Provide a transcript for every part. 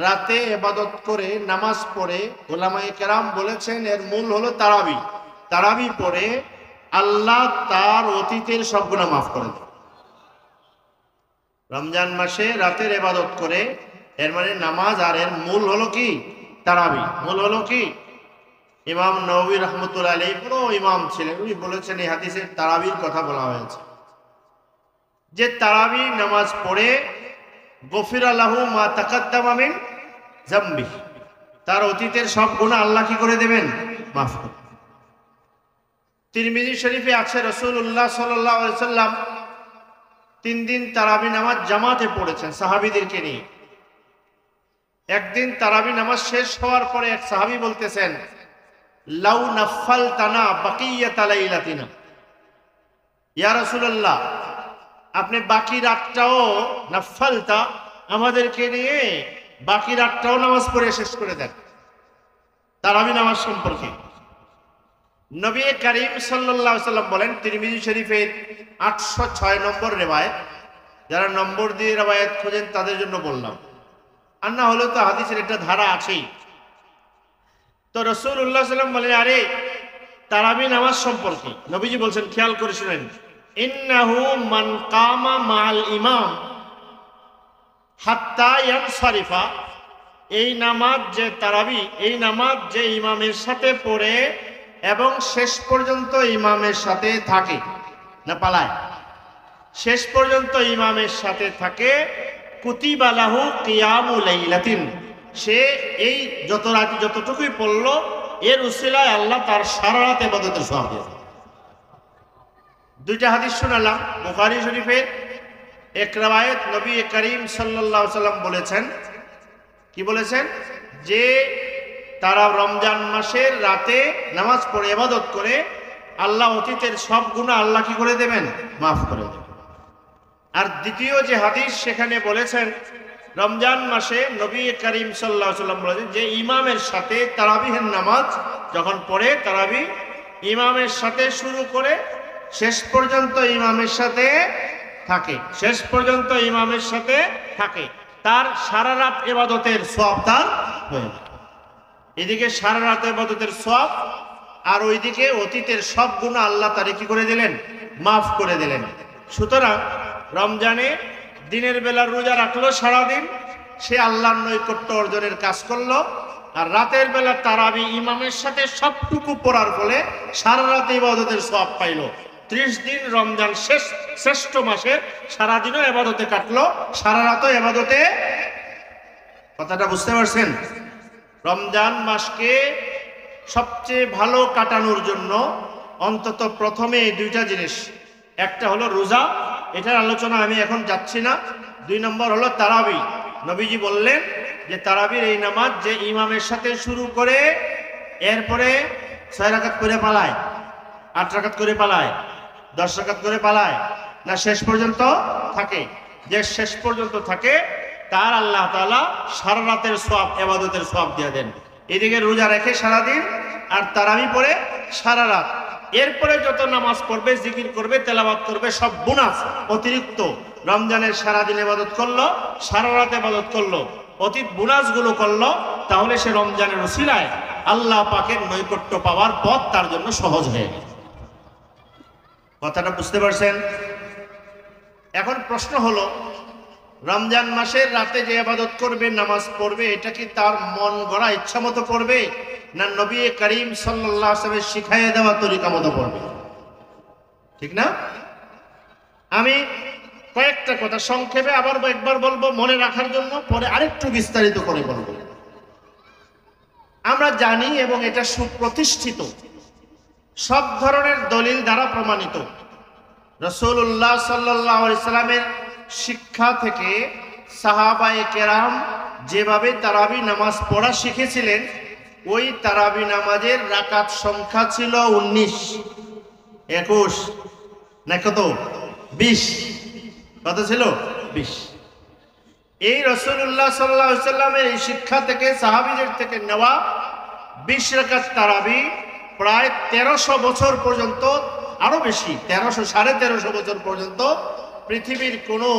রাতে ইবাদত করে নামাজ পড়ে উলামায়ে কেরাম বলেছেন এর মূল হলো তারাবি। তারাবি পড়ে আল্লাহ তার অতীতের সব গুনাহ মাফ করে দেন। রমজান মাসে রাতের ইবাদত করে, এর মানে নামাজ, আর এর মূল হলো কি? তারাবি। মূল হলো কি? ইমাম নববী রাহমাতুল্লাহি আলাইহি পুরো ইমাম ছিলেন, উনি বলেছেন এই হাদিসে তারাবির কথা বলা হয়েছে যে তারাবি নামাজ পড়ে গফিরা লাহু মা তাকাদ্দামা মিন যামবি, তার অতীতের সব গুনাহ আল্লাহ কি করে দেবেন? মাফ করে। তিরমিজি শরীফে আছে রাসূলুল্লাহ সাল্লাল্লাহু আলাইহি সাল্লাম 3 দিন তারাবি নামাজ জামাতে পড়েছেন সাহাবীদেরকে নিয়ে। একদিন তারাবি নামাজ শেষ হওয়ার পরে এক সাহাবী বলতেছেন, লাউ নাফালতানা বাকিয়াতা লাইলাতিনা, ইয়া রাসূলুল্লাহ আপনি বাকি রাতটাও নাফালতা, আমাদেরকে নিয়ে বাকি রাতটাও নামাজ পড়ে শেষ করে দেন। তারাবি নামাজ সম্পর্কে নবী করিম সাল্লাল্লাহু আলাইহি সাল্লাম বলেন, তিরমিজি শরীফের 806 নম্বর রিওয়ায়াত, যারা নম্বর দিয়ে রিওয়ায়াত খোঁজেন তাদের জন্য বললাম, আর না হলে তো হাদিসের একটা ধারা আছেই। তো রাসূলুল্লাহ সাল্লাল্লাহু আলাইহি সাল্লাম বলেন, আরে তারাবি নামাজ সম্পর্কে নবীজি বলছেন, খেয়াল করে শুনেন, ইন্নাহু মান কামা মাল ইমাম হাত্তা ইয়ানসারিফা, এই নামাজ যে তারাবি, এই নামাজ যে ইমামের সাথে পড়ে এবং শেষ পর্যন্ত ইমামের সাথে থাকে, না পালায়, শেষ পর্যন্ত ইমামের সাথে থাকে, কুতিবা লাহু কিয়ামু লাইলাতিন, সে এই যত রাত যতটুকুই পড়লো এর উসিলায় আল্লাহ তার সারা রাত ইবাদতের সওয়াব দেন। দুইটা হাদিস শোনালাম। বুখারী শরীফের এক রিওয়ায়াত নবী করিম সাল্লাল্লাহু আলাইহি সাল্লাম বলেছেন, কি বলেছেন? যে তারা রমজান মাসের রাতে নামাজ পড়ে ইবাদত করে আল্লাহ অতীতের সব গুনাহ আল্লাহ কি করে দেবেন? মাফ করে দেবেন। আর দ্বিতীয় যে হাদিস সেখানে বলেছেন, রমজান মাসে নবী করিম সাল্লাল্লাহু আলাইহি সাল্লাম বলেছেন যে ইমামের সাথে তারাবিহের নামাজ যখন পড়ে, তারাবি ইমামের সাথে শুরু করে শেষ পর্যন্ত ইমামের সাথে থাকে, শেষ পর্যন্ত ইমামের সাথে থাকে, তার সারা রাত ইবাদতের সওয়াব তার হয়ে যায়। এদিকে সারা রাত ইবাদতের সওয়াব, আর ওইদিকে অতীতের সব গুনাহ আল্লাহ তারে কি করে দিলেন? মাফ করে দিলেন। সুতরাং রমজানে দিনের বেলা রোজা রাখলো সারাদিন, সে আল্লাহর নৈকট্য অর্জনের কাজ করলো, আর রাতের বেলা তারাবি ইমামের সাথে সবটুকু পড়ার ফলে সারা রাত ইবাদতের সওয়াব পাইলো। 30 দিন রমজান শ্রেষ্ঠ মাসের সারাদিনও ইবাদতে কাটলো, সারা রাতও ইবাদতে। কথাটা বুঝতে পারছেন? রমজান মাসকে সবচেয়ে ভালো কাটানোর জন্য অন্তত প্রথমে এই দুইটা জিনিস, একটা হলো রোজা, এটার আলোচনা আমি এখন যাচ্ছি না। 2 নম্বর হলো তারাবি। নবীজি বললেন যে তারাবির এই নামাজ যে ইমামের সাথে শুরু করে এরপরে 6 রাকাত করে পালায়, 8 রাকাত করে পালায়, 10 রাকাত করে পালায়, না শেষ পর্যন্ত থাকে, যে শেষ পর্যন্ত থাকে তার আল্লাহ তাআলা সারা রাতের সওয়াব, ইবাদতের সওয়াব দিয়ে দেন। এদিকে রোজা রেখে সারাদিন আর তারাবি পড়ে সারা রাত, এরপরে যত নামাজ পড়বে, জিকির করবে, তেলাওয়াত করবে, সব বোনাস অতিরিক্ত। রমজানের সারাদিন ইবাদত করলো, সারা রাত ইবাদত করলো, অতীত বোনাসগুলো করলো, তাহলে সে রমজানের উসিলায় আল্লাহ পাকের নৈকট্য পাওয়ার পথ তার জন্য সহজ হয়ে গেল। কথাটা বুঝতে পারছেন? এখন প্রশ্ন হলো, রমজান মাসের রাতে যে ইবাদত করবে, নামাজ পড়বে, এটা কি তার মন গড়া ইচ্ছা মতো পড়বে, না নবী করিম সাল্লাল্লাহু আলাইহি ওয়াসাল্লাম শিখাইয়ে দেওয়া তরিকা মতো পড়বে? ঠিক না? আমি কয়েকটা কথা সংক্ষেপে আবার একবার বলবো মনে রাখার জন্য, পরে আরেকটু বিস্তারিত করে বলবো। আমরা জানি এবং এটা সুপ্রতিষ্ঠিত, সব ধরনের দলিল দ্বারা প্রমাণিত, রাসূলুল্লাহ সাল্লাল্লাহু আলাইহি সাল্লামের শিক্ষা থেকে সাহাবায়ে কেরাম যেভাবে তারাবি নামাজ পড়া শিখেছিলেন, ওই তারাবি নামাজের রাকাত সংখ্যা ছিল 19, 21 না কত? 20। কত ছিল? 20। এই রাসূলুল্লাহ সাল্লাল্লাহু আলাইহি সাল্লামের এই শিক্ষা থেকে, সাহাবীদের থেকে নেওয়া 20 রাকাত তারাবি প্রায় 1300 বছর পর্যন্ত, আরো বেশি, 1300-1350 বছর পর্যন্ত পৃথিবীর কোনো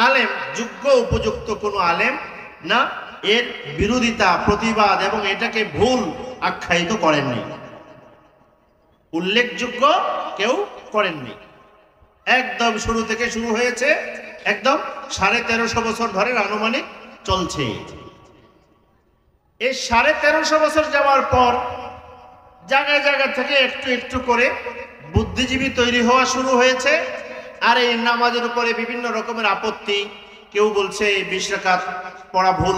আলেম, যোগ্য উপযুক্ত কোনো আলেম না এর বিরোধিতা, প্রতিবাদ এবং এটাকে ভুল আখ্যায়িত করেননি, উল্লেখযোগ্য কেউ করেননি। একদম শুরু থেকে শুরু হয়েছে, একদম 1350 বছর ধরে আনুমানিক চলছে। এই 1350 বছর যাওয়ার পর জায়গায় জায়গা থেকে একটু একটু করে বুদ্ধিজীবী তৈরি হওয়া শুরু হয়েছে। আর এই নামাজের উপরে বিভিন্ন রকমের আপত্তি, কেউ বলছে 20 রাকাত পড়া ভুল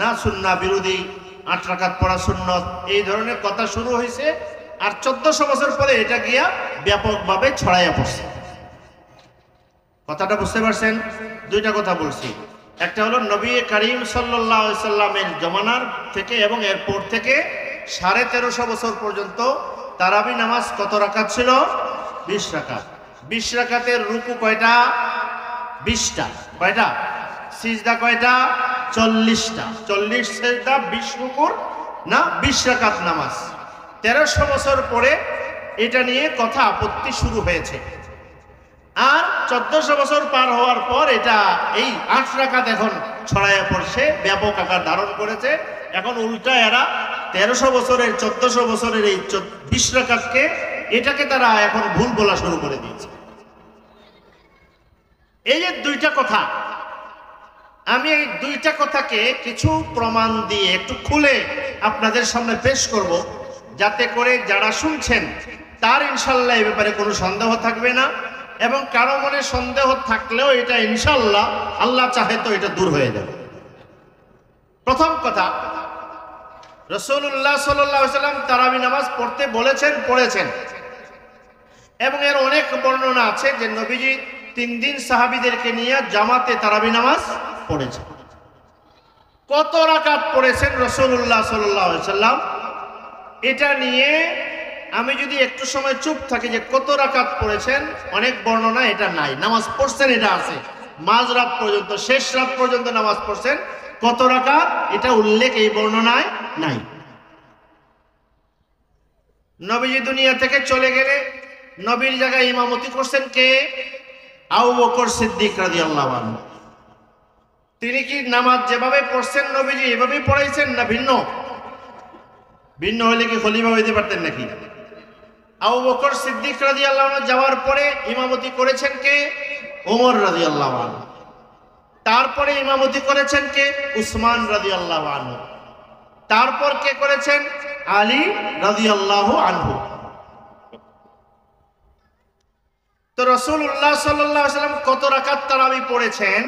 না, সুন্নাহ বিরোধী, 8 রাকাত পড়া সুন্নত, এই ধরনের কথা শুরু হয়েছে। আর 1400 বছর পরে এটা গিয়া ব্যাপকভাবে ছড়াইয়া পড়ছে। কথাটা বুঝতে পারছেন? দুইটা কথা বলছি, একটা হলো নবী করিম সাল্লাল্লাহু আলাইহি সাল্লামের জমানার থেকে এবং এরপর থেকে 1350 বছর পর্যন্ত তারাবি নামাজ কত রাকাত ছিল? 20 রাকাত। 20 রাকাতের রুকু কয়টা? 20টা। কয়টা? সিজদা কয়টা? 40টা। 40 সিজদা 20 রুকুর না 20 রাকাত নামাজ। 1300 বছর পরে এটা নিয়ে কথা আপত্তি শুরু হয়েছে। আর 1400 বছর পার হওয়ার পর এটা এই 8 রাকাত এখন ছড়াইয়া পড়ছে, ব্যাপক আকার ধারণ করেছে। এখন উল্টা এরা 1300 বছরের 1400 বছরের এই 20 রাকাতকে, এটাকে তারা এখন ভুল বলা শুরু করে দিয়েছে। এই যে দুইটা কথা, আমি এই দুইটা কথাকে কিছু প্রমাণ দিয়ে একটু খুলে আপনাদের সামনে পেশ করব, যাতে করে যারা শুনছেন তার ইনশাল্লাহ এই ব্যাপারে কোনো সন্দেহ থাকবে না, এবং কারো মনে সন্দেহ থাকলেও এটা ইনশাল্লাহ আল্লাহ চাহে তো এটা দূর হয়ে যাবে। প্রথম কথা, রাসূলুল্লাহ সাল্লাল্লাহু আলাইহি ওয়াসাল্লাম তারাবি নামাজ পড়তে বলেছেন, পড়েছেন, এবং এর অনেক বর্ণনা আছে যে নবীজি 3 দিন সাহাবীদেরকে নিয়ে জামাতে তারাবি নামাজ পড়েছেন। কত রাকাত পড়েছেন রাসূলুল্লাহ সাল্লাল্লাহু আলাইহি ওয়াসাল্লাম, এটা নিয়ে আমি যদি একটু সময় চুপ থাকি যে কত রাকাত পড়েছেন, অনেক বর্ণনা এটা নাই। নামাজ পড়ছেন এটা আছে, মাঝরাত পর্যন্ত, শেষ রাত পর্যন্ত নামাজ পড়ছেন। কত রাকাত এটা উল্লেখ এই বর্ণনায় নাই। নবীজি দুনিয়া থেকে চলে গেলে নবীর জায়গায় ইমামতি করছেন কে? আবু বকর সিদ্দিক রাদিয়াল্লাহু আনহু। তিনি কি নামাজ যেভাবে পড়ছেন নবীজি এভাবেই পড়াইছেন না ভিন্ন? ভিন্ন হলে কি খলিফা হইতে পারতেন নাকি? আবু বকর সিদ্দিক রাদিয়াল্লাহু আনহু যাওয়ার পরে ইমামতি করেছেন কে? ওমর রাদিয়াল্লাহু আনহু। তারপরে ইমামতি করেছেন কে? উসমান রাদিয়াল্লাহু আনহু। তারপর কে করেছেন? আলী রাদিয়াল্লাহু আনহু। তো রাসূলুল্লাহ সাল্লাল্লাহু আলাইহি ওয়াসাল্লাম কত রাকাত তারাবি পড়েছেন